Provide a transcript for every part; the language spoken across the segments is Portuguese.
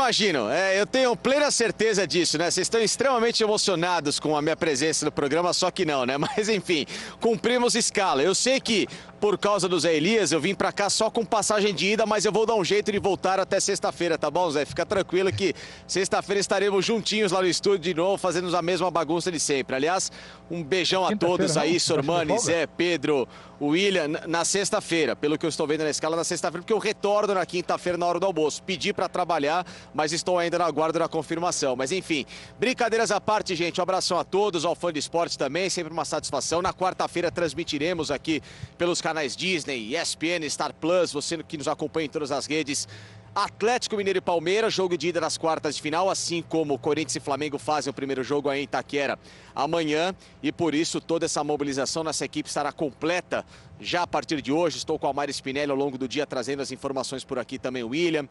imagino, eu tenho plena certeza disso, né? Vocês estão extremamente emocionados com a minha presença no programa, só que não, né? Mas enfim, cumprimos escala. Eu sei que por causa do Zé Elias eu vim pra cá só com passagem de ida, mas eu vou dar um jeito de voltar até sexta-feira, tá bom, Zé? Fica tranquilo que sexta-feira estaremos juntinhos lá no estúdio de novo, fazendo a mesma bagunça de sempre. Aliás, um beijão a todos aí, Sormani, Zé, Pedro, William, na sexta-feira, pelo que eu estou vendo na escala, na sexta-feira, porque eu retorno na quinta-feira na hora do almoço. Pedi para trabalhar, mas estou ainda na guarda da confirmação. Mas enfim, brincadeiras à parte, gente, um abração a todos, ao fã de esporte também, sempre uma satisfação. Na quarta-feira transmitiremos aqui pelos canais Disney, ESPN, Star Plus, você que nos acompanha em todas as redes, Atlético Mineiro e Palmeiras, jogo de ida nas quartas de final, assim como Corinthians e Flamengo fazem o primeiro jogo aí em Itaquera amanhã. E por isso toda essa mobilização, nossa equipe estará completa já a partir de hoje. Estou com a Mari Spinelli ao longo do dia trazendo as informações por aqui também, o William.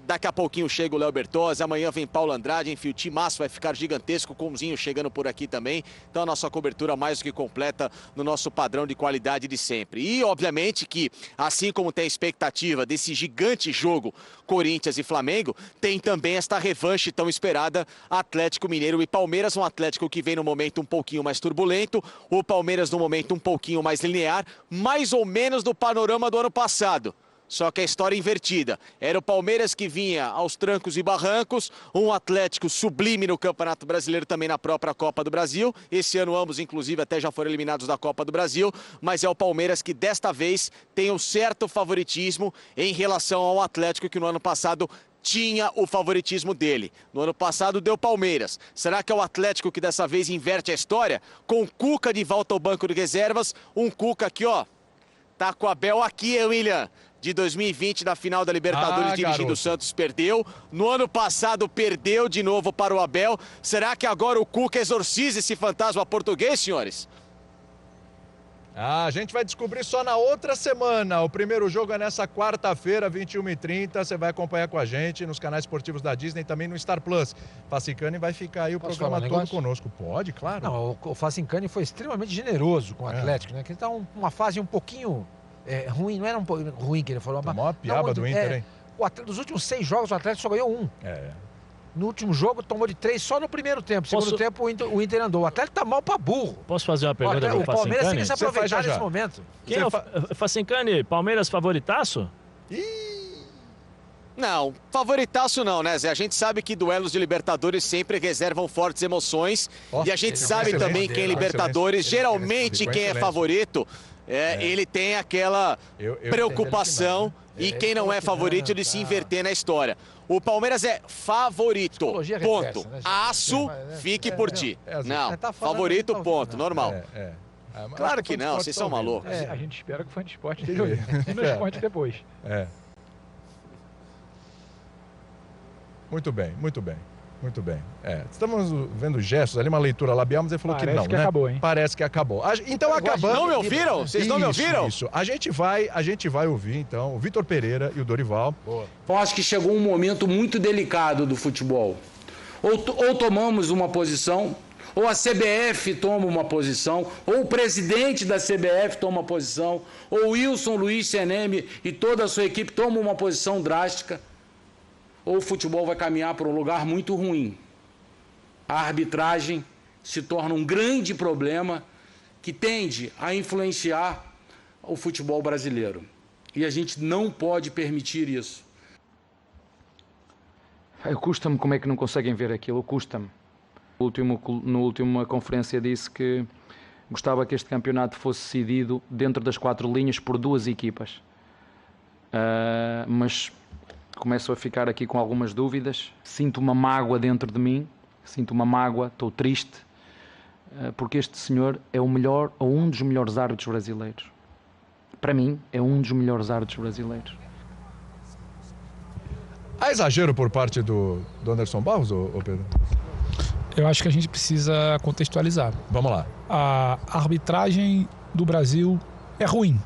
Daqui a pouquinho chega o Léo Bertozzi, amanhã vem Paulo Andrade, enfim, o timaço vai ficar gigantesco, com o Zinho chegando por aqui também. Então a nossa cobertura mais do que completa no nosso padrão de qualidade de sempre. E obviamente que, assim como tem a expectativa desse gigante jogo Corinthians e Flamengo, tem também esta revanche tão esperada Atlético Mineiro e Palmeiras. Um Atlético que vem no momento um pouquinho mais turbulento, o Palmeiras no momento um pouquinho mais linear, mais ou menos do panorama do ano passado. Só que a história invertida. Era o Palmeiras que vinha aos trancos e barrancos, um Atlético sublime no Campeonato Brasileiro, também na própria Copa do Brasil. Esse ano ambos, inclusive, até já foram eliminados da Copa do Brasil. Mas é o Palmeiras que desta vez tem um certo favoritismo em relação ao Atlético, que no ano passado tinha o favoritismo dele. No ano passado deu Palmeiras. Será que é o Atlético que dessa vez inverte a história? Com Cuca de volta ao banco de reservas, um Cuca aqui, ó, tá com o Abel aqui, William, de 2020 na final da Libertadores, dirigindo o Santos, perdeu. No ano passado perdeu de novo para o Abel. Será que agora o Cuca exorciza esse fantasma português, senhores? A gente vai descobrir só na outra semana. O primeiro jogo é nessa quarta-feira, 21h30. Você vai acompanhar com a gente nos canais esportivos da Disney e também no Star Plus. Facincani vai ficar aí o programa todo conosco. Pode, claro. Não, o Facincani foi extremamente generoso com o Atlético, né? Que ele tá uma fase um pouquinho ruim, não era um pouco ruim que ele falou. A maior piaba do Inter, hein? Dos últimos 6 jogos, o Atlético só ganhou 1. No último jogo, tomou de 3 só no primeiro tempo. Segundo tempo, o Inter andou. O Atlético tá mal pra burro. Posso fazer uma pergunta pro Facincani? O Palmeiras tem que se aproveitar nesse momento. Quem é o Facincani? Palmeiras favoritaço? Não, favoritaço não, né, Zé? A gente sabe que duelos de Libertadores sempre reservam fortes emoções. E a gente sabe também que em Libertadores, geralmente quem é favorito, ele tem aquela preocupação e quem não é favorito de se inverter na história. O Palmeiras é favorito, ponto. Aço, fique por ti. Não, favorito, ponto, normal. Claro que não, vocês são malucos. A gente espera que o fã de esporte esteja olhando. E nos conte depois. Muito bem, muito bem. Muito bem. Estamos vendo gestos ali, uma leitura labial, mas ele falou que não, Parece que acabou, hein? Parece que acabou. Então, acabando... Não me ouviram? Vocês não me ouviram? Isso. A gente vai ouvir, então, o Vitor Pereira e o Dorival. Boa. Eu acho que chegou um momento muito delicado do futebol. Ou tomamos uma posição, ou a CBF toma uma posição, ou o presidente da CBF toma uma posição, ou o Wilson Luiz Seneme e toda a sua equipe toma uma posição drástica, ou o futebol vai caminhar para um lugar muito ruim. A arbitragem se torna um grande problema que tende a influenciar o futebol brasileiro. E a gente não pode permitir isso. Custa-me como é que não conseguem ver aquilo, custa-me. Na última conferência disse que gostava que este campeonato fosse decidido dentro das 4 linhas por 2 equipas. Mas começo a ficar aqui com algumas dúvidas. Sinto uma mágoa dentro de mim, estou triste, porque este senhor é o melhor ou um dos melhores árbitros brasileiros. Para mim, é um dos melhores árbitros brasileiros. Há exagero por parte do Anderson Barros, ou Pedro? Eu acho que a gente precisa contextualizar. Vamos lá. A arbitragem do Brasil é ruim.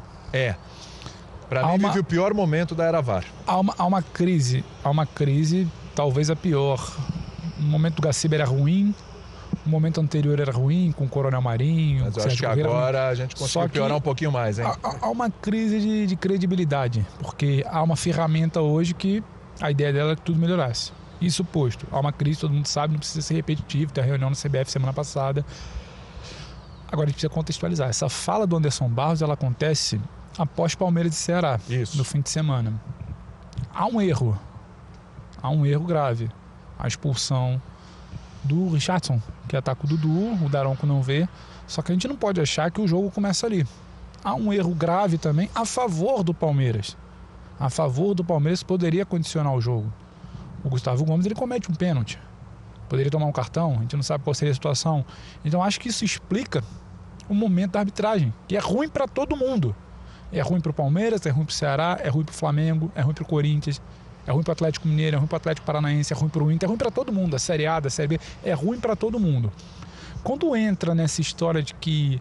Para mim, vive o pior momento da era VAR. Há uma crise, talvez a pior. O momento do Gaciba era ruim, o momento anterior era ruim, com o Coronel Marinho. Mas eu acho que agora a gente conseguiu piorar um pouquinho mais, hein? Há uma crise de credibilidade, porque há uma ferramenta hoje que a ideia dela é que tudo melhorasse. Isso posto, há uma crise, todo mundo sabe, não precisa ser repetitivo, tem a reunião na CBF semana passada. Agora a gente precisa contextualizar. Essa fala do Anderson Barros, ela acontece após Palmeiras e Ceará, no fim de semana. Há um erro grave. A expulsão do Richardson, que ataca o Dudu, o Daronco não vê. Só que a gente não pode achar que o jogo começa ali. Há um erro grave também a favor do Palmeiras. A favor do Palmeiras poderia condicionar o jogo. O Gustavo Gomes, ele comete um pênalti. Poderia tomar um cartão, a gente não sabe qual seria a situação. Então acho que isso explica o momento da arbitragem, que é ruim para todo mundo. É ruim para o Palmeiras, é ruim para o Ceará, é ruim para o Flamengo, é ruim para o Corinthians, é ruim para o Atlético Mineiro, é ruim para o Atlético Paranaense, é ruim para o Inter, é ruim para todo mundo. A Série A, da Série B, é ruim para todo mundo. Quando entra nessa história de que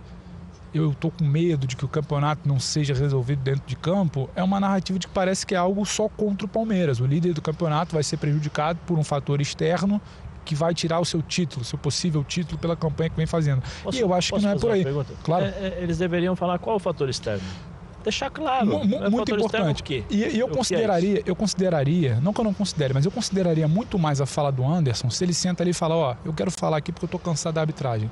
eu estou com medo de que o campeonato não seja resolvido dentro de campo, é uma narrativa de que parece que é algo só contra o Palmeiras. O líder do campeonato vai ser prejudicado por um fator externo que vai tirar o seu título, seu possível título pela campanha que vem fazendo. E eu acho que não é por aí. Claro. Eles deveriam falar qual o fator externo? Deixar claro. Muito importante. E eu consideraria, não que eu não considere, mas eu consideraria muito mais a fala do Anderson se ele senta ali e fala, ó, eu quero falar aqui porque eu estou cansado da arbitragem.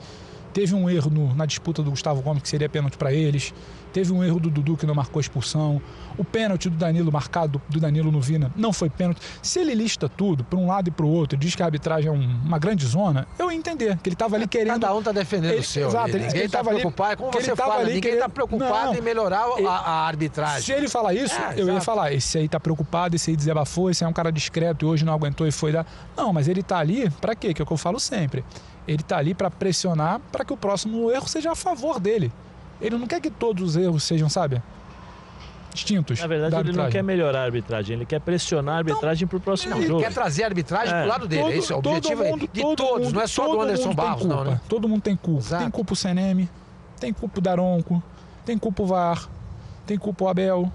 Teve um erro na disputa do Gustavo Gomes, que seria pênalti para eles. Teve um erro do Dudu, que não marcou a expulsão. O pênalti do Danilo, marcado do Danilo no Vina, não foi pênalti. Se ele lista tudo, para um lado e para o outro, diz que a arbitragem é uma grande zona, eu ia entender que ele estava ali querendo... Cada um está defendendo o seu. Exato. Ninguém está preocupado, como você fala, ninguém está preocupado em melhorar a arbitragem. Se ele falar isso, eu ia falar, esse aí está preocupado, esse aí desabafou, esse aí é um cara discreto e hoje não aguentou e foi dar... Não, mas ele está ali, para quê? Que é o que eu falo sempre. Ele está ali para pressionar para que o próximo erro seja a favor dele. Ele não quer que todos os erros sejam, sabe, distintos. Na verdade, ele não quer melhorar a arbitragem, ele quer pressionar a arbitragem para o próximo jogo. Ele quer trazer a arbitragem para o lado dele. Esse é o objetivo de todos, não é só do Anderson Barros, não, né? Todo mundo tem culpa. Exato. Tem culpa o CNM, tem culpa o Daronco, tem culpa o VAR, tem culpa o Abel,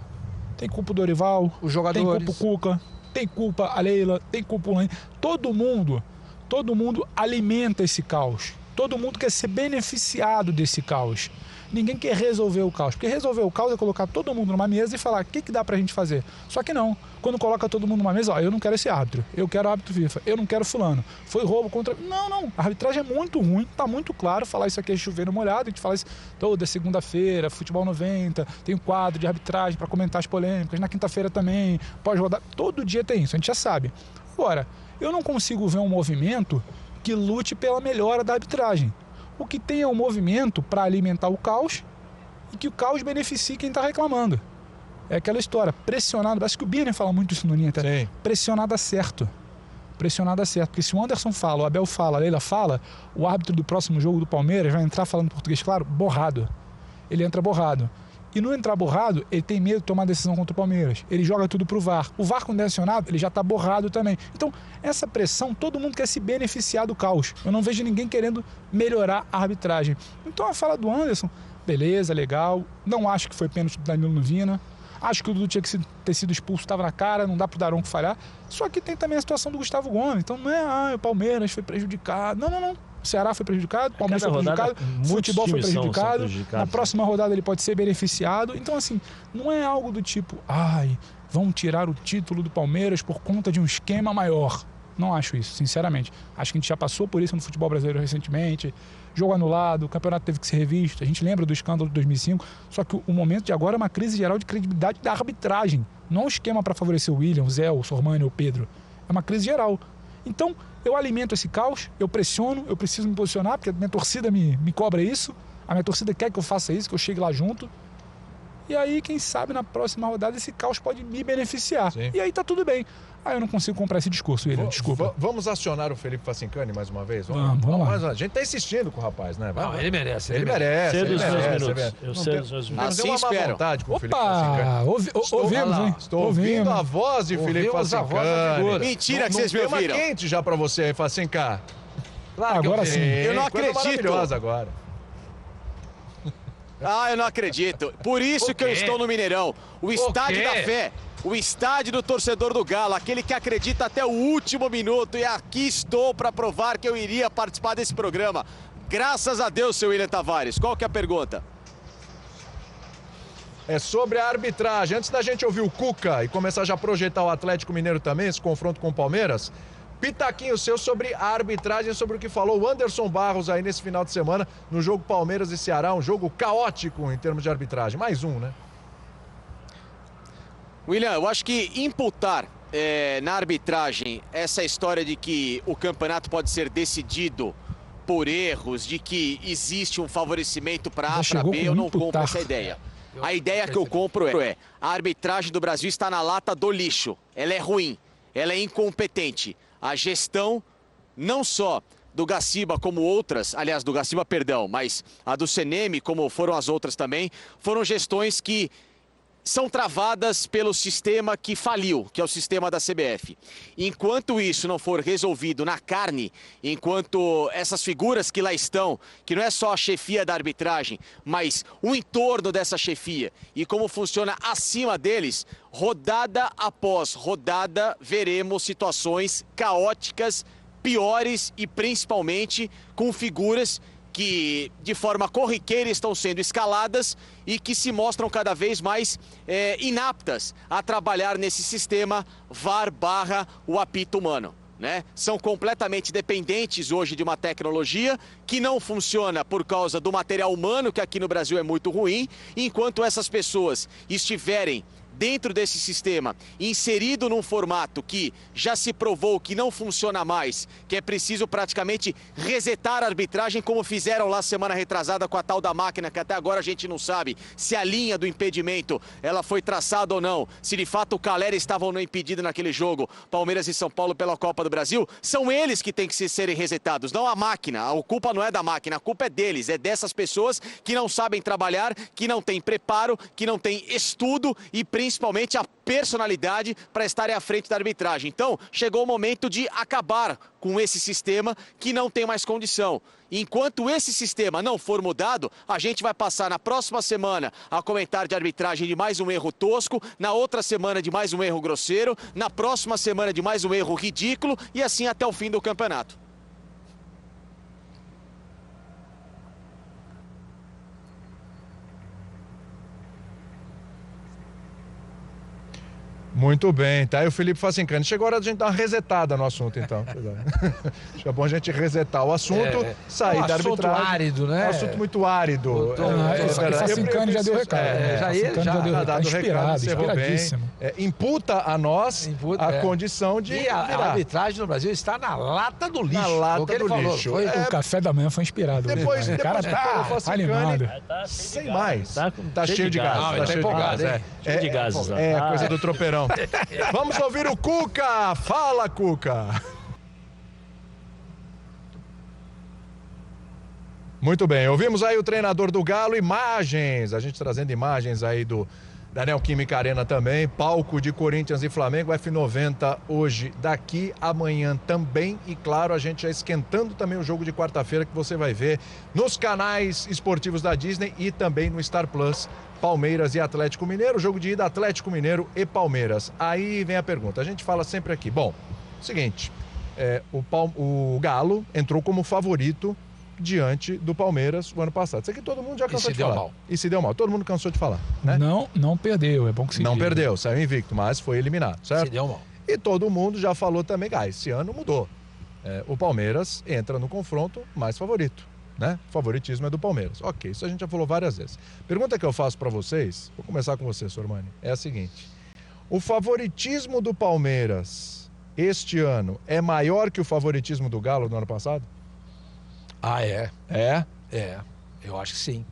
tem culpa o Dorival, os jogadores, tem culpa o Cuca, tem culpa a Leila, tem culpa o Lane. Todo mundo alimenta esse caos. Todo mundo quer ser beneficiado desse caos. Ninguém quer resolver o caos. Porque resolver o caos é colocar todo mundo numa mesa e falar o que dá pra gente fazer. Só que não. Quando coloca todo mundo numa mesa, ó, eu não quero esse árbitro. Eu quero o árbitro FIFA. Eu não quero fulano. Foi roubo contra... Não. A arbitragem é muito ruim. Tá muito claro. Falar isso aqui é chover no molhado. A gente fala isso toda segunda-feira, Futebol 90. Tem um quadro de arbitragem pra comentar as polêmicas. Na quinta-feira também. Pode rodar. Todo dia tem isso. A gente já sabe. Agora, eu não consigo ver um movimento que lute pela melhora da arbitragem. O que tem é um movimento para alimentar o caos e que o caos beneficie quem está reclamando. É aquela história, pressionado, acho que o Birner fala muito isso no Linha, até. Pressionar dá certo. Pressionar dá certo, porque se o Anderson fala, o Abel fala, a Leila fala, o árbitro do próximo jogo do Palmeiras vai entrar falando português claro, borrado. Ele entra borrado. E no entrar borrado, ele tem medo de tomar decisão contra o Palmeiras. Ele joga tudo pro VAR. O VAR quando é acionado, ele já tá borrado também. Então, essa pressão, todo mundo quer se beneficiar do caos. Eu não vejo ninguém querendo melhorar a arbitragem. Então, a fala do Anderson, beleza, legal. Não acho que foi pênalti do Danilo no Vina. Acho que o Dudu tinha que ter sido expulso, estava na cara, não dá pro Daronco falhar. Só que tem também a situação do Gustavo Gomes. Então, não é, o Palmeiras foi prejudicado. Não. O Ceará foi prejudicado, o Palmeiras foi prejudicado, o futebol foi prejudicado, na próxima rodada ele pode ser beneficiado. Então, assim, não é algo do tipo, vão tirar o título do Palmeiras por conta de um esquema maior. Não acho isso, sinceramente. Acho que a gente já passou por isso no futebol brasileiro recentemente. Jogo anulado, o campeonato teve que ser revisto. A gente lembra do escândalo de 2005. Só que o momento de agora é uma crise geral de credibilidade da arbitragem. Não é um esquema para favorecer o William, o Zé, o Sormani ou o Pedro. É uma crise geral. Então, eu alimento esse caos, eu pressiono, eu preciso me posicionar, porque a minha torcida me cobra isso. A minha torcida quer que eu faça isso, que eu chegue lá junto. E aí, quem sabe, na próxima rodada, esse caos pode me beneficiar. Sim. E aí tá tudo bem. Eu não consigo comprar esse discurso, William, desculpa. Vamos acionar o Felipe Facincani mais uma vez? Vamos lá. A gente tá insistindo com o rapaz, né? Não, ele merece. Ele merece. Cedo os 2 minutos. Eu cedo os 2 minutos. Assim espero. Vontade com o Felipe Facincani. Ouvimos, hein? Estou ouvindo a voz de Felipe Facincani. Mentira que vocês me ouviram. Quente já pra você, hein, Facincani? Claro, agora sim. Eu não acredito. Maravilhosa agora. Eu não acredito. Por isso que eu estou no Mineirão. O estádio da fé. O estádio do torcedor do Galo. Aquele que acredita até o último minuto. E aqui estou para provar que eu iria participar desse programa. Graças a Deus, seu William Tavares. Qual que é a pergunta? é sobre a arbitragem. Antes da gente ouvir o Cuca e começar já a projetar o Atlético Mineiro também, esse confronto com o Palmeiras, pitaquinho seu sobre a arbitragem, sobre o que falou o Anderson Barros aí nesse final de semana no jogo Palmeiras e Ceará, um jogo caótico em termos de arbitragem. Mais um, né? William, eu acho que imputar na arbitragem essa história de que o campeonato pode ser decidido por erros, de que existe um favorecimento para A, para B, eu não compro essa ideia. A ideia que eu compro é: a arbitragem do Brasil está na lata do lixo. Ela é ruim, ela é incompetente. A gestão, não só do Gaciba como outras, aliás, do Gaciba, perdão, mas a do CNM, como foram as outras também, foram gestões que são travadas pelo sistema que faliu, que é o sistema da CBF. Enquanto isso não for resolvido na carne, enquanto essas figuras que lá estão, que não é só a chefia da arbitragem, mas o entorno dessa chefia e como funciona acima deles, rodada após rodada, veremos situações caóticas, piores e principalmente com figuras que de forma corriqueira estão sendo escaladas e que se mostram cada vez mais inaptas a trabalhar nesse sistema VAR / o apito humano, né? São completamente dependentes hoje de uma tecnologia que não funciona por causa do material humano, que aqui no Brasil é muito ruim, enquanto essas pessoas estiverem dentro desse sistema, inserido num formato que já se provou que não funciona mais, que é preciso praticamente resetar a arbitragem, como fizeram lá semana retrasada com a tal da máquina, que até agora a gente não sabe se a linha do impedimento ela foi traçada ou não, se de fato o Calera estava ou não impedido naquele jogo, Palmeiras e São Paulo pela Copa do Brasil. São eles que têm que serem resetados, não a máquina. A culpa não é da máquina, a culpa é deles, é dessas pessoas que não sabem trabalhar, que não têm preparo, que não têm estudo e principalmente a personalidade para estarem à frente da arbitragem. Então, chegou o momento de acabar com esse sistema que não tem mais condição. Enquanto esse sistema não for mudado, a gente vai passar na próxima semana a comentar de arbitragem de mais um erro tosco, na outra semana de mais um erro grosseiro, na próxima semana de mais um erro ridículo e assim até o fim do campeonato. Muito bem, tá aí o Felipe Facincani. Chegou a hora de a gente dar uma resetada no assunto, então. Acho que é bom a gente resetar o assunto, sair da arbitragem. Um assunto árido, né? É um assunto muito árido. O Facincani já deu recado. Já deu recado, inspiradíssimo. Imputa a nós a condição de a arbitragem no Brasil está na lata do lixo. Na lata do lixo. O café da manhã foi inspirado. Depois o cara tá animado. Sem mais. Tá cheio de gases. Tá cheio de gases. Cheio de gases. É coisa do tropeirão. Vamos ouvir o Cuca. Fala, Cuca. Muito bem, ouvimos aí o treinador do Galo, imagens, a gente trazendo imagens aí da Neoquímica Arena também, palco de Corinthians e Flamengo, F90 hoje, daqui, amanhã também, e claro, a gente já esquentando também o jogo de quarta-feira que você vai ver nos canais esportivos da Disney e também no Star Plus, Palmeiras e Atlético Mineiro, jogo de ida Atlético Mineiro e Palmeiras. Aí vem a pergunta, a gente fala sempre aqui, bom, seguinte, o Galo entrou como favorito diante do Palmeiras o ano passado. Isso aqui todo mundo já cansou de falar. E se deu mal. Todo mundo cansou de falar, né? Não perdeu, é bom que se Não perdeu, saiu invicto, mas foi eliminado, certo? Se deu mal. E todo mundo já falou também, esse ano mudou. O Palmeiras entra no confronto mais favorito, né? O favoritismo é do Palmeiras. Ok, isso a gente já falou várias vezes. Pergunta que eu faço para vocês, vou começar com você, Sormani, é a seguinte. O favoritismo do Palmeiras este ano é maior que o favoritismo do Galo no ano passado? Ah, é? É? É, eu acho que sim.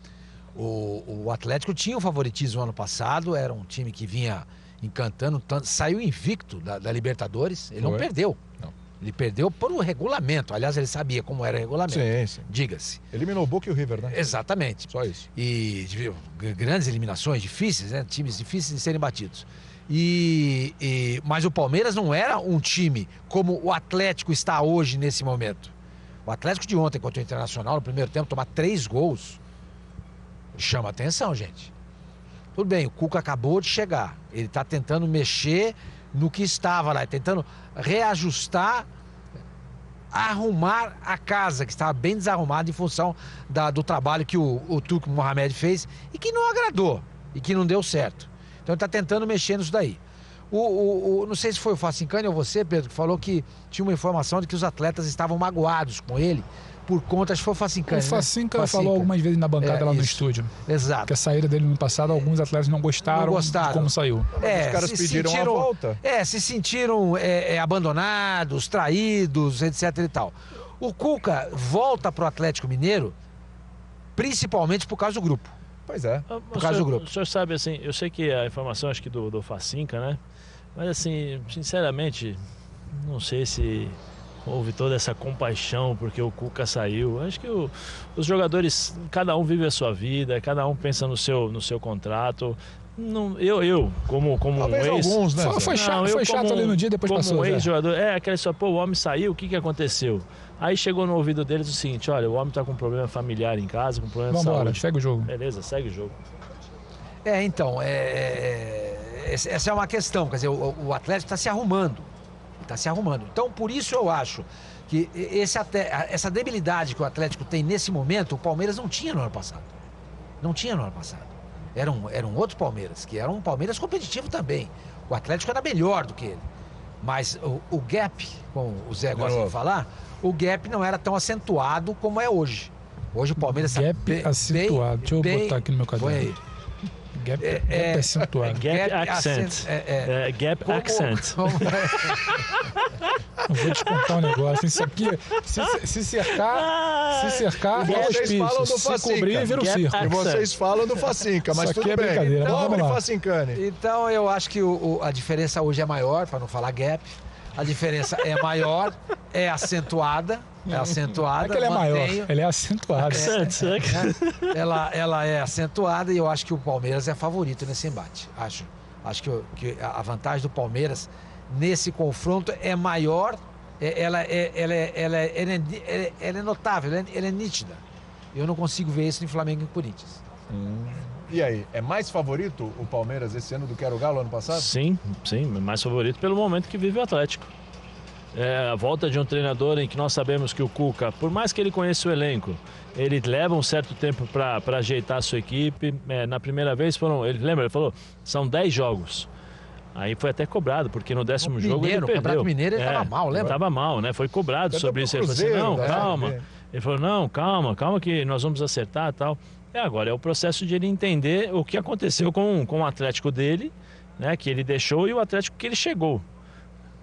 O Atlético tinha o favoritismo ano passado, era um time que vinha encantando, saiu invicto da Libertadores, ele não perdeu. Não. Ele perdeu por um regulamento, aliás, ele sabia como era o regulamento. Sim. Diga-se. Eliminou o Boca e o River, né? Exatamente. Só isso. E grandes eliminações difíceis, né? Times difíceis de serem batidos. Mas o Palmeiras não era um time como o Atlético está hoje nesse momento. O Atlético de ontem contra o Internacional, no primeiro tempo, tomar 3 gols, chama atenção, gente. Tudo bem, o Cuca acabou de chegar. Ele está tentando mexer no que estava lá, tentando reajustar, arrumar a casa, que estava bem desarrumada em função do trabalho que o Turco Mohamed fez e que não agradou. e que não deu certo. Então ele está tentando mexer nisso daí. Não sei se foi o Facincani ou você, Pedro, que falou que tinha uma informação de que os atletas estavam magoados com ele por conta, acho que foi o Facincani. O Facinca falou algumas vezes na bancada lá no estúdio. Exato. Que a saída dele no passado, alguns atletas não gostaram de como saiu. Os caras pediram a volta. Se sentiram abandonados, traídos, etc e tal. O Cuca volta pro Atlético Mineiro principalmente por causa do grupo. Pois é. Por causa do grupo. O senhor sabe, assim, eu sei que a informação, acho que do Facinca, né? Mas, assim, sinceramente, não sei se houve toda essa compaixão porque o Cuca saiu. Acho que os jogadores, cada um vive a sua vida, cada um pensa no seu contrato. Não, eu como talvez um ex... alguns, né? Foi chato ali no dia, depois como passou. Como ex-jogador, aquela só, pô, o homem saiu, o que aconteceu? Aí chegou no ouvido deles o seguinte, olha, o homem tá com um problema familiar em casa, com um problema de saúde. Vambora, segue o jogo. Beleza, segue o jogo. Então, essa é uma questão, quer dizer, o Atlético está se arrumando. Está se arrumando. Então, por isso eu acho que essa debilidade que o Atlético tem nesse momento, o Palmeiras não tinha no ano passado. Não tinha no ano passado. Era um outro Palmeiras, que era um Palmeiras competitivo também. O Atlético era melhor do que ele. Mas o gap, como o Zé gosta de falar, o gap não era tão acentuado como é hoje. Hoje o Palmeiras está bem acentuado. Deixa eu botar aqui no meu caderno. Gap acentuado. Gap accent. Gap accent. Eu vou te contar um negócio. Isso aqui, se cercar, vocês falam do se cobrir, vira um circo. E vocês falam do Facinca, mas isso tudo aqui é bem. brincadeira. Pobre Facincani. Então eu acho que a diferença hoje é maior, para não falar gap. A diferença é maior, é acentuada. É acentuada. É que ele é maior, ele é acentuado. Ela é acentuada e eu acho que o Palmeiras é favorito nesse embate. Acho que a vantagem do Palmeiras nesse confronto é maior, ela é notável, ela é nítida. Eu não consigo ver isso em Flamengo e Corinthians. E aí, é mais favorito o Palmeiras esse ano do que era o Galo ano passado? Sim, mais favorito pelo momento que vive o Atlético. A volta de um treinador em que nós sabemos que o Cuca, por mais que ele conheça o elenco, ele leva um certo tempo para ajeitar a sua equipe. Na primeira vez ele falou, são 10 jogos. Aí foi até cobrado, porque no 10º jogo ele perdeu. O Campeonato Mineiro ele estava mal, lembra? Estava mal, né? Foi cobrado sobre isso. Ele falou assim, não, calma. Ele falou, não, calma que nós vamos acertar e tal. Agora é o processo de ele entender o que aconteceu com o Atlético dele, né? Que ele deixou e o Atlético que ele chegou.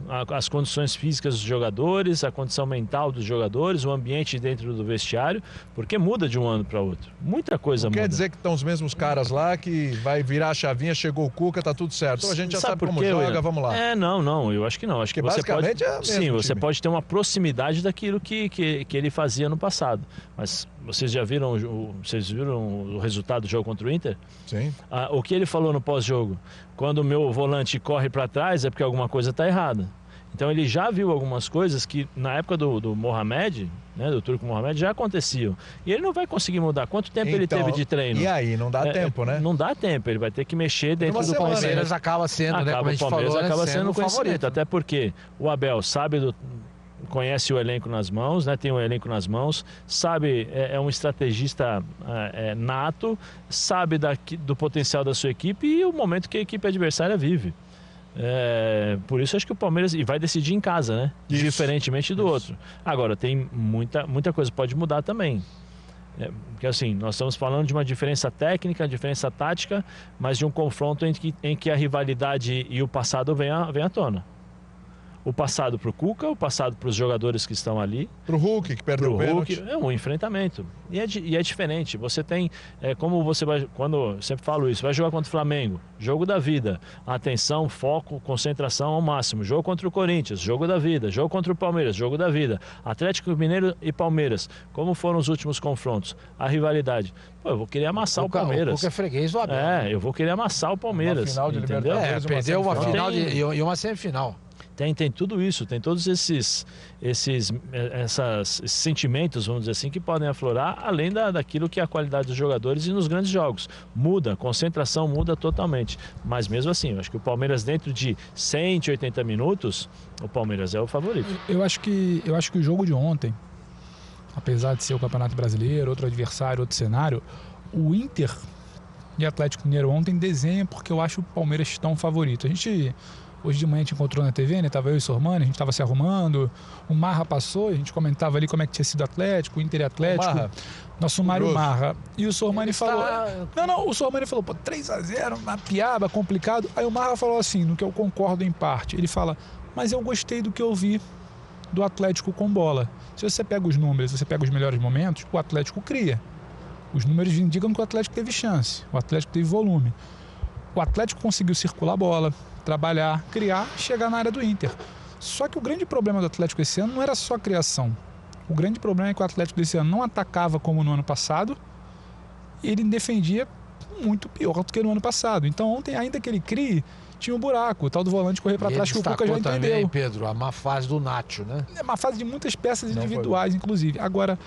As condições físicas dos jogadores, a condição mental dos jogadores, o ambiente dentro do vestiário, porque muda de um ano para outro. Muita coisa muda. Quer dizer que estão os mesmos caras lá, que vai virar a chavinha, chegou o Cuca, tá tudo certo. Então a gente já sabe como joga, vamos lá. Não, eu acho que não. Acho que você pode, você time. pode ter uma proximidade daquilo que ele fazia no passado. Mas vocês já viram o resultado do jogo contra o Inter? Sim. O que ele falou no pós-jogo? Quando o meu volante corre para trás é porque alguma coisa está errada. Então ele já viu algumas coisas que na época do Mohamed, né, do Turco Mohamed, já aconteciam. E ele não vai conseguir mudar. Quanto tempo ele teve de treino? E aí, não dá tempo, né? Não dá tempo, ele vai ter que mexer dentro do Palmeiras. O Palmeiras acaba sendo, né, como a gente falou, acaba sendo o favorito. Até porque o Abel conhece o elenco nas mãos, né? Tem o elenco nas mãos, sabe, é um estrategista nato, sabe do potencial da sua equipe e o momento que a equipe adversária vive. Por isso acho que o Palmeiras vai decidir em casa, né? Isso. Diferentemente do outro. Agora, tem muita coisa pode mudar também. Porque assim, nós estamos falando de uma diferença técnica, diferença tática, mas de um confronto em que a rivalidade e o passado vem à tona. O passado para o Cuca, o passado para os jogadores que estão ali. Para o Hulk, que perdeu o pênalti. É um enfrentamento. E é diferente. Você tem, como você vai, quando eu sempre falo isso, vai jogar contra o Flamengo, jogo da vida. Atenção, foco, concentração ao máximo. Jogo contra o Corinthians, jogo da vida. Jogo contra o Palmeiras, jogo da vida. Atlético Mineiro e Palmeiras, como foram os últimos confrontos? A rivalidade. Eu vou querer amassar o Palmeiras. O Cuca é freguês do Abel. Eu vou querer amassar o Palmeiras. Uma final de Libertadores, perdeu uma final e uma semifinal. Tem tudo isso, tem todos esses sentimentos, vamos dizer assim, que podem aflorar, além daquilo que é a qualidade dos jogadores e nos grandes jogos. Muda, a concentração muda totalmente. Mas mesmo assim, eu acho que o Palmeiras dentro de 180 minutos, o Palmeiras é o favorito. Eu acho que o jogo de ontem, apesar de ser o Campeonato Brasileiro, outro adversário, outro cenário, o Inter de Atlético Mineiro ontem desenha porque eu acho o Palmeiras tão favorito. Hoje de manhã a gente encontrou na TV, né? Tava eu e o Sormani, a gente tava se arrumando, o Marra passou, a gente comentava ali como é que tinha sido o Atlético, o Inter e Atlético, nosso Mário Marra. E o Sormani falou... Não, o Sormani falou, 3-0, na piaba, complicado. Aí o Marra falou assim, no que eu concordo em parte, ele fala, mas eu gostei do que eu vi do Atlético com bola. Se você pega os números, se você pega os melhores momentos, o Atlético cria. Os números indicam que o Atlético teve chance, o Atlético teve volume. O Atlético conseguiu circular a bola, trabalhar, criar, chegar na área do Inter. Só que o grande problema do Atlético esse ano não era só a criação. O grande problema é que o Atlético desse ano não atacava como no ano passado e ele defendia muito pior do que no ano passado. Então ontem, ainda que ele crie, tinha um buraco, o tal do volante correr para trás que o Cuca já entendeu. Também, Pedro, a má fase do Nacho, né? É uma fase de muitas peças individuais, inclusive. Agora,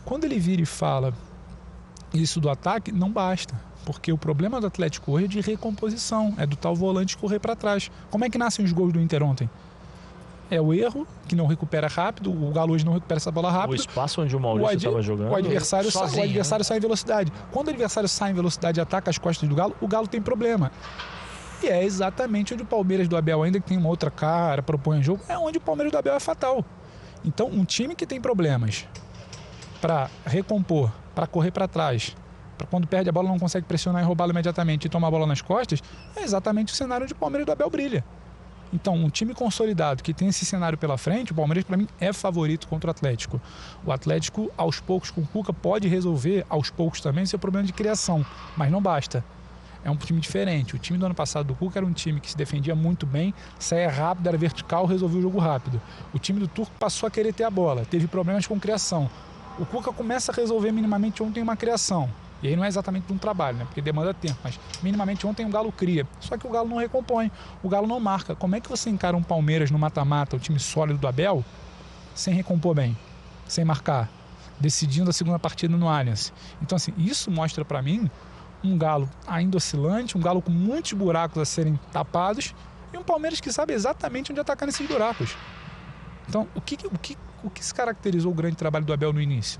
quando ele vira e fala isso do ataque, não basta. Porque o problema do Atlético hoje é de recomposição, é do tal volante correr para trás. Como é que nascem os gols do Inter ontem? É o erro, que não recupera rápido, o Galo hoje não recupera essa bola rápido. O espaço onde o Maurício estava jogando. O adversário sai em velocidade. Quando o adversário sai em velocidade e ataca as costas do Galo tem problema. E é exatamente onde o Palmeiras do Abel, ainda que tem uma outra cara, propõe um jogo, é onde o Palmeiras do Abel é fatal. Então, um time que tem problemas para recompor, para correr para trás, para quando perde a bola não consegue pressionar e roubá-la imediatamente e tomar a bola nas costas, é exatamente o cenário onde o Palmeiras do Abel brilha. Então, um time consolidado que tem esse cenário pela frente, o Palmeiras, para mim, é favorito contra o Atlético. O Atlético, aos poucos, com o Cuca, pode resolver, aos poucos também, seu problema de criação, mas não basta. É um time diferente. O time do ano passado do Cuca era um time que se defendia muito bem, saía rápido, era vertical, resolvia o jogo rápido. O time do Turco passou a querer ter a bola, teve problemas com criação. O Cuca começa a resolver minimamente ontem uma criação. E aí não é exatamente um trabalho, né? Porque demanda tempo, mas minimamente ontem o Galo cria. Só que o Galo não recompõe, o Galo não marca. Como é que você encara um Palmeiras no mata-mata, o time sólido do Abel, sem recompor bem, sem marcar, decidindo a segunda partida no Allianz? Então, assim, isso mostra pra mim um Galo ainda oscilante, um Galo com muitos buracos a serem tapados e um Palmeiras que sabe exatamente onde atacar nesses buracos. Então, o que se caracterizou o grande trabalho do Abel no início?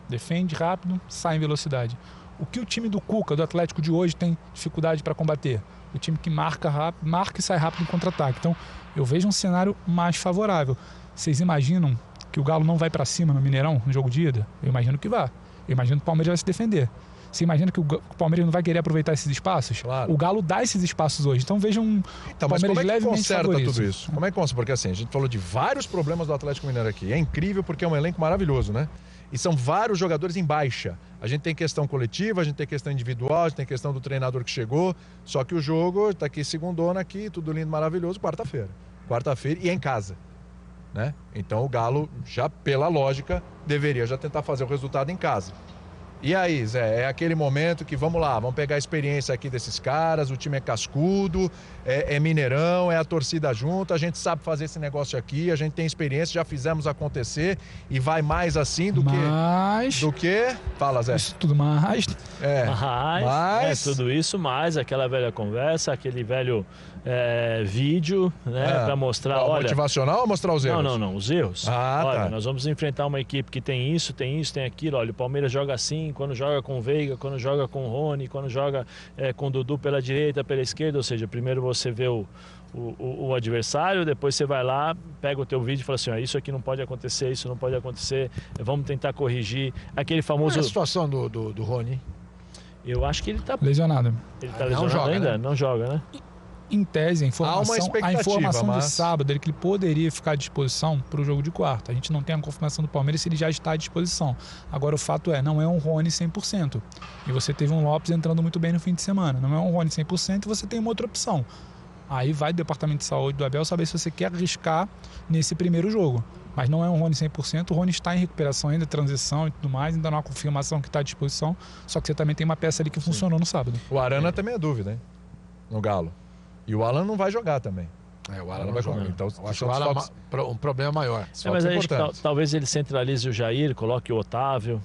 Defende rápido, sai em velocidade. O que o time do Cuca, do Atlético de hoje, tem dificuldade para combater? O time que marca rápido, marca e sai rápido em contra-ataque. Então, eu vejo um cenário mais favorável. Vocês imaginam que o Galo não vai para cima no Mineirão, no jogo de ida? Eu imagino que vá. Eu imagino que o Palmeiras vai se defender. Você imagina que o Palmeiras não vai querer aproveitar esses espaços? Claro. O Galo dá esses espaços hoje. Então vejam um Palmeiras levemente favorito. Mas como é que conserta tudo isso? Como é que conserta? Porque assim, a gente falou de vários problemas do Atlético Mineiro aqui. É incrível porque é um elenco maravilhoso, né? E são vários jogadores em baixa. A gente tem questão coletiva, a gente tem questão individual, a gente tem questão do treinador que chegou. Só que o jogo está aqui segundona aqui, tudo lindo, maravilhoso, quarta-feira. Quarta-feira e é em casa, né? Então o Galo, já pela lógica, deveria já tentar fazer o resultado em casa. E aí, Zé, é aquele momento que, vamos lá, vamos pegar a experiência aqui desses caras, o time é cascudo, é Mineirão, é a torcida junto, a gente sabe fazer esse negócio aqui, a gente tem experiência, já fizemos acontecer e vai mais assim do que... Fala, Zé. Isso tudo mais. Tudo isso, mais aquela velha conversa, aquele velho vídeo, né, para mostrar, olha... Motivacional ou mostrar os erros? Não, os erros. Olha, nós vamos enfrentar uma equipe que tem isso, tem aquilo, olha, o Palmeiras joga assim, quando joga com o Veiga, quando joga com o Rony, quando joga com o Dudu pela direita, pela esquerda, ou seja, primeiro você vê o adversário, depois você vai lá, pega o teu vídeo e fala assim, isso aqui não pode acontecer, isso não pode acontecer, vamos tentar corrigir. Aquele famoso... Qual é a situação do Rony? Eu acho que ele tá... Lesionado. Ele tá lesionado ainda? Né? Não joga, né? Em tese, a informação mas... de sábado é que ele poderia ficar à disposição para o jogo de quarta. A gente não tem a confirmação do Palmeiras se ele já está à disposição. Agora, o fato não é um Rony 100%. E você teve um Lopes entrando muito bem no fim de semana. Não é um Rony 100% e você tem uma outra opção. Aí vai do Departamento de Saúde do Abel saber se você quer arriscar nesse primeiro jogo. Mas não é um Rony 100%. O Rony está em recuperação ainda, transição e tudo mais. Ainda não há confirmação que está à disposição. Só que você também tem uma peça ali que funcionou no sábado. O Arana também é dúvida, hein? No Galo. E o Alan não vai jogar também. O Alan não vai jogar. Então, eu acho o Alan um problema maior. Mas aí talvez ele centralize o Jair, coloque o Otávio.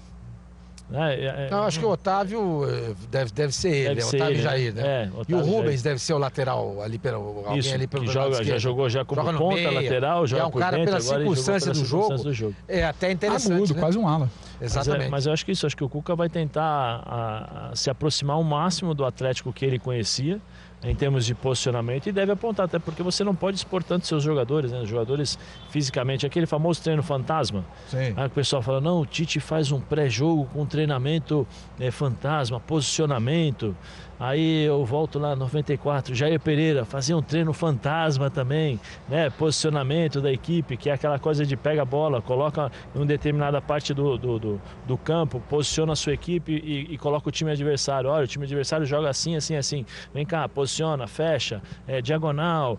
Não, acho que o Otávio deve ser ele, ser Otávio ele, Jair, né? Otávio e o Rubens Jair. deve ser o lateral ali alguém Isso, ali pelo que lado já jogou já como ponta, meio, lateral, joga é um por cara dentro, pela agora circunstância do jogo. É até interessante, agudo, né? quase um ala. Exatamente. Mas eu acho que isso, acho que o Cuca vai tentar se aproximar ao máximo do Atlético que ele conhecia, em termos de posicionamento, e deve apontar, até porque você não pode expor tanto seus jogadores, né? Os jogadores fisicamente, aquele famoso treino fantasma. Sim. Aí o pessoal fala, não, o Tite faz um pré-jogo com treinamento fantasma, posicionamento. Aí eu volto lá, 94, Jair Pereira fazia um treino fantasma também, né? Posicionamento da equipe, que é aquela coisa de pega a bola, coloca em uma determinada parte do campo, posiciona a sua equipe e coloca o time adversário. Olha, o time adversário joga assim, assim, assim. Vem cá, posiciona, fecha, diagonal,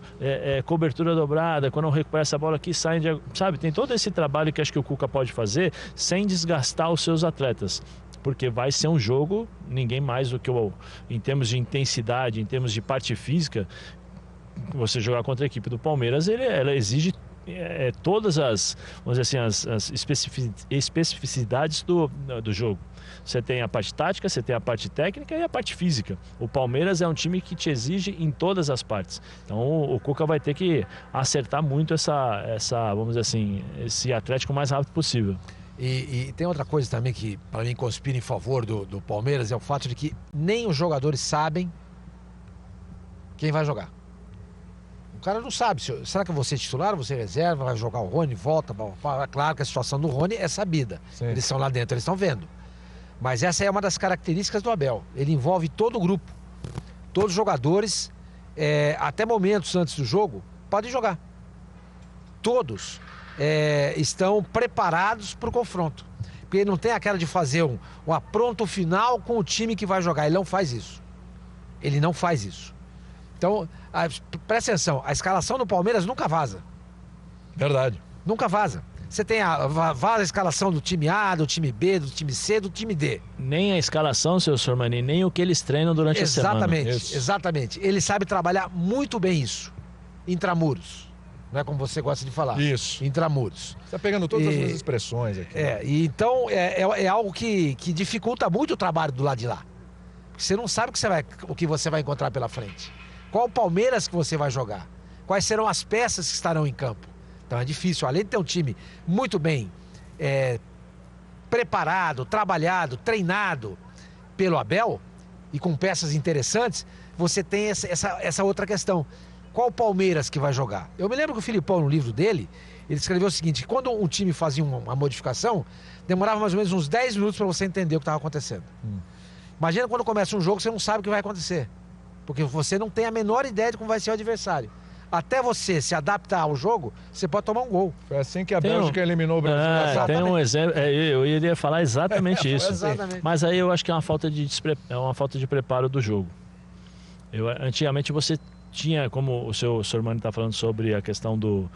cobertura dobrada. Quando recupera essa bola aqui, sai, sabe? Tem todo esse trabalho que acho que o Cuca pode fazer sem desgastar os seus atletas. Porque vai ser um jogo, ninguém mais do que em termos de intensidade, em termos de parte física, você jogar contra a equipe do Palmeiras, ela exige todas as, vamos dizer assim, as especificidades do jogo. Você tem a parte tática, você tem a parte técnica e a parte física. O Palmeiras é um time que te exige em todas as partes. Então o Cuca vai ter que acertar muito essa vamos dizer assim, esse Atlético o mais rápido possível. E tem outra coisa também que para mim conspira em favor do Palmeiras, é o fato de que nem os jogadores sabem quem vai jogar. O cara não sabe, será que eu vou ser titular, você reserva, vai jogar o Rony, volta, claro que a situação do Rony é sabida. Sim. Eles estão lá dentro, eles estão vendo. Mas essa é uma das características do Abel, ele envolve todo o grupo, todos os jogadores, até momentos antes do jogo, podem jogar. Todos. Estão preparados para o confronto. Porque ele não tem aquela de fazer um apronto final com o time que vai jogar. Ele não faz isso. Ele não faz isso. Então, presta atenção, a escalação do Palmeiras nunca vaza. Verdade. Nunca vaza. Você tem vaza a escalação do time A, do time B, do time C, do time D. Nem a escalação, seu Sormani, nem o que eles treinam durante a semana. Exatamente. Ele sabe trabalhar muito bem isso. Intramuros. Não é como você gosta de falar. Isso. Intramuros. Você está pegando todas as minhas expressões aqui. Então é algo que dificulta muito o trabalho do lado de lá. Porque você não sabe o que você vai encontrar pela frente. Qual o Palmeiras que você vai jogar? Quais serão as peças que estarão em campo? Então é difícil. Além de ter um time muito bem preparado, trabalhado, treinado pelo Abel e com peças interessantes, você tem essa outra questão. Qual Palmeiras que vai jogar? Eu me lembro que o Filipão, no livro dele, ele escreveu o seguinte: quando um time fazia uma modificação, demorava mais ou menos uns 10 minutos para você entender o que estava acontecendo. Imagina quando começa um jogo, você não sabe o que vai acontecer. Porque você não tem a menor ideia de como vai ser o adversário. Até você se adaptar ao jogo, você pode tomar um gol. Foi assim que a Bélgica eliminou o Brasil. Tem um exemplo, eu iria falar exatamente isso. Exatamente. Mas aí eu acho que é uma falta de preparo do jogo. Antigamente você tinha, como o seu Sormani está falando sobre a questão do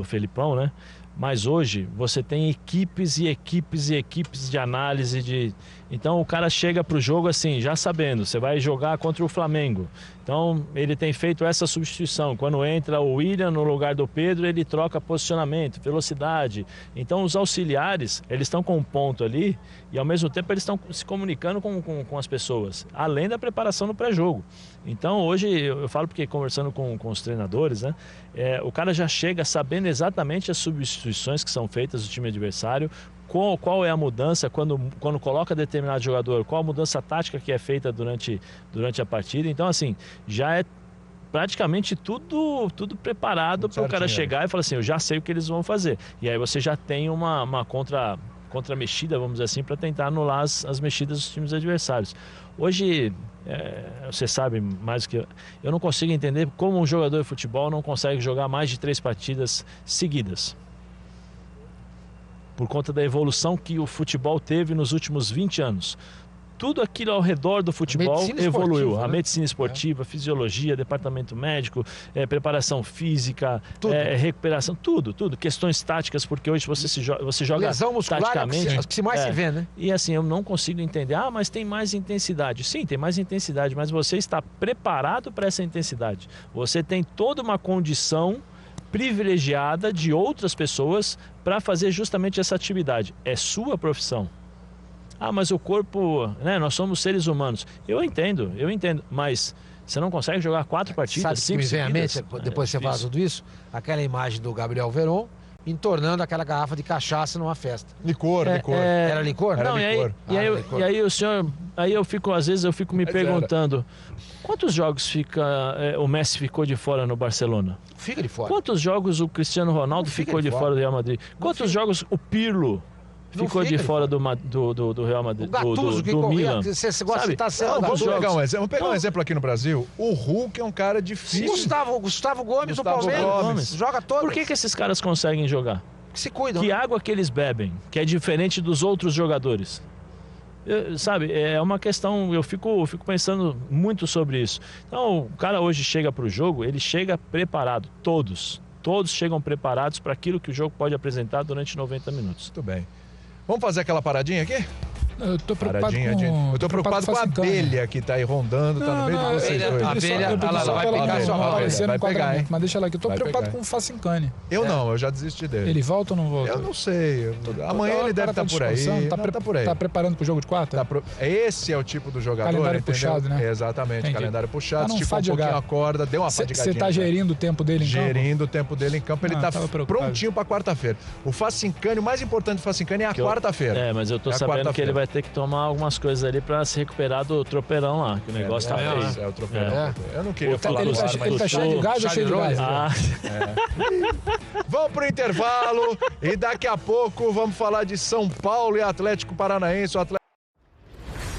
Felipão, né? Mas hoje você tem equipes e equipes e equipes de análise Então o cara chega para o jogo assim, já sabendo, você vai jogar contra o Flamengo. Então ele tem feito essa substituição. Quando entra o William no lugar do Pedro, ele troca posicionamento, velocidade. Então os auxiliares, eles estão com um ponto ali e ao mesmo tempo eles estão se comunicando com as pessoas, além da preparação no pré-jogo. Então hoje, eu falo porque conversando com os treinadores, né? O cara já chega sabendo exatamente as substituições que são feitas do time adversário, qual é a mudança quando coloca determinado jogador, qual a mudança tática que é feita durante a partida. Então assim, já é praticamente tudo preparado para o cara chegar e falar assim, eu já sei o que eles vão fazer. E aí você já tem uma contra-mexida, vamos dizer assim, para tentar anular as mexidas dos times adversários. Hoje, você sabe mais do que eu não consigo entender como um jogador de futebol não consegue jogar mais de 3 partidas seguidas. Por conta da evolução que o futebol teve nos últimos 20 anos. Tudo aquilo ao redor do futebol evoluiu. A medicina esportiva, a fisiologia, departamento médico, preparação física, recuperação, tudo. Questões táticas, porque hoje você joga lesão muscular taticamente. É o que mais se vê, né? E assim, eu não consigo entender. Mas tem mais intensidade. Sim, tem mais intensidade, mas você está preparado para essa intensidade. Você tem toda uma condição privilegiada de outras pessoas para fazer justamente essa atividade. É sua profissão. Ah, mas o corpo, né? Nós somos seres humanos. Eu entendo, mas você não consegue jogar 4 partidas, Sabe 5 que me vem à mente, seguidas? depois que você fala tudo isso? Aquela imagem do Gabriel Veron entornando aquela garrafa de cachaça numa festa. Licor. Era licor? Não, licor. E aí o senhor, às vezes eu fico me perguntando, quantos jogos o Messi ficou de fora no Barcelona? Fica de fora. Quantos jogos o Cristiano Ronaldo ficou de fora do Real Madrid? Quantos jogos o Pirlo ficou de fora do Real Madrid, o Gattuso que do corria, Milan? você gosta de estar sendo Vamos pegar um exemplo aqui no Brasil. O Hulk é um cara difícil. Gustavo Gomes, Gustavo do Palmeiras. Gomes. Joga todo. Por que esses caras conseguem jogar? Que se cuidam. Que água que eles bebem, que é diferente dos outros jogadores? Sabe, é uma questão, eu fico pensando muito sobre isso. Então, o cara hoje chega para o jogo, ele chega preparado, todos chegam preparados para aquilo que o jogo pode apresentar durante 90 minutos. Muito bem. Vamos fazer aquela paradinha aqui? Eu tô preocupado Eu tô preocupado com a abelha que tá aí rondando, tá no meio de vocês dois. A abelha, ela vai pegar sua mão. Vai pegar, hein? Mas deixa ela aqui. Eu tô Vai preocupado pegar. com o Facincani. Eu já desisti dele. Ele volta ou não volta? Eu não sei. Amanhã ele deve estar por aí. Tá por aí. Tá preparando pro jogo de quarta? Esse é o tipo do jogador, Calendário entendeu? puxado, né? Exatamente, Entendi. calendário puxado, Tá num esticou um pouquinho fadigar. a corda, deu uma fadigadinha. Você tá gerindo o tempo dele em campo? Gerindo o tempo dele em campo, ele tá tava preocupado. prontinho pra quarta-feira. O Facincani, o mais importante do Facincani é a quarta-feira. Mas eu tô sabendo que ele vai ter que tomar algumas coisas ali pra se recuperar do tropeirão lá, que o negócio tá feio. É o tropeirão. Eu não queria falar Ele do ar, tá mas... cheio de gás ou cheio de gás? Vamos pro intervalo e daqui a pouco vamos falar de São Paulo e Atlético Paranaense. O Atlético...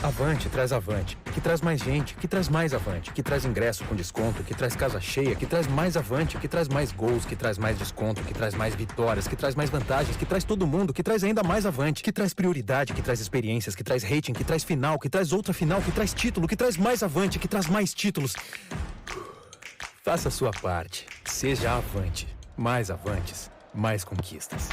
Avante traz Avante, que traz mais gente, que traz mais Avante, que traz ingresso com desconto, que traz casa cheia, que traz mais Avante, que traz mais gols, que traz mais desconto, que traz mais vitórias, que traz mais vantagens, que traz todo mundo, que traz ainda mais Avante, que traz prioridade, que traz experiências, que traz rating, que traz final, que traz outra final, que traz título, que traz mais Avante, que traz mais títulos. Faça a sua parte. Seja Avante. Mais Avantes, mais conquistas.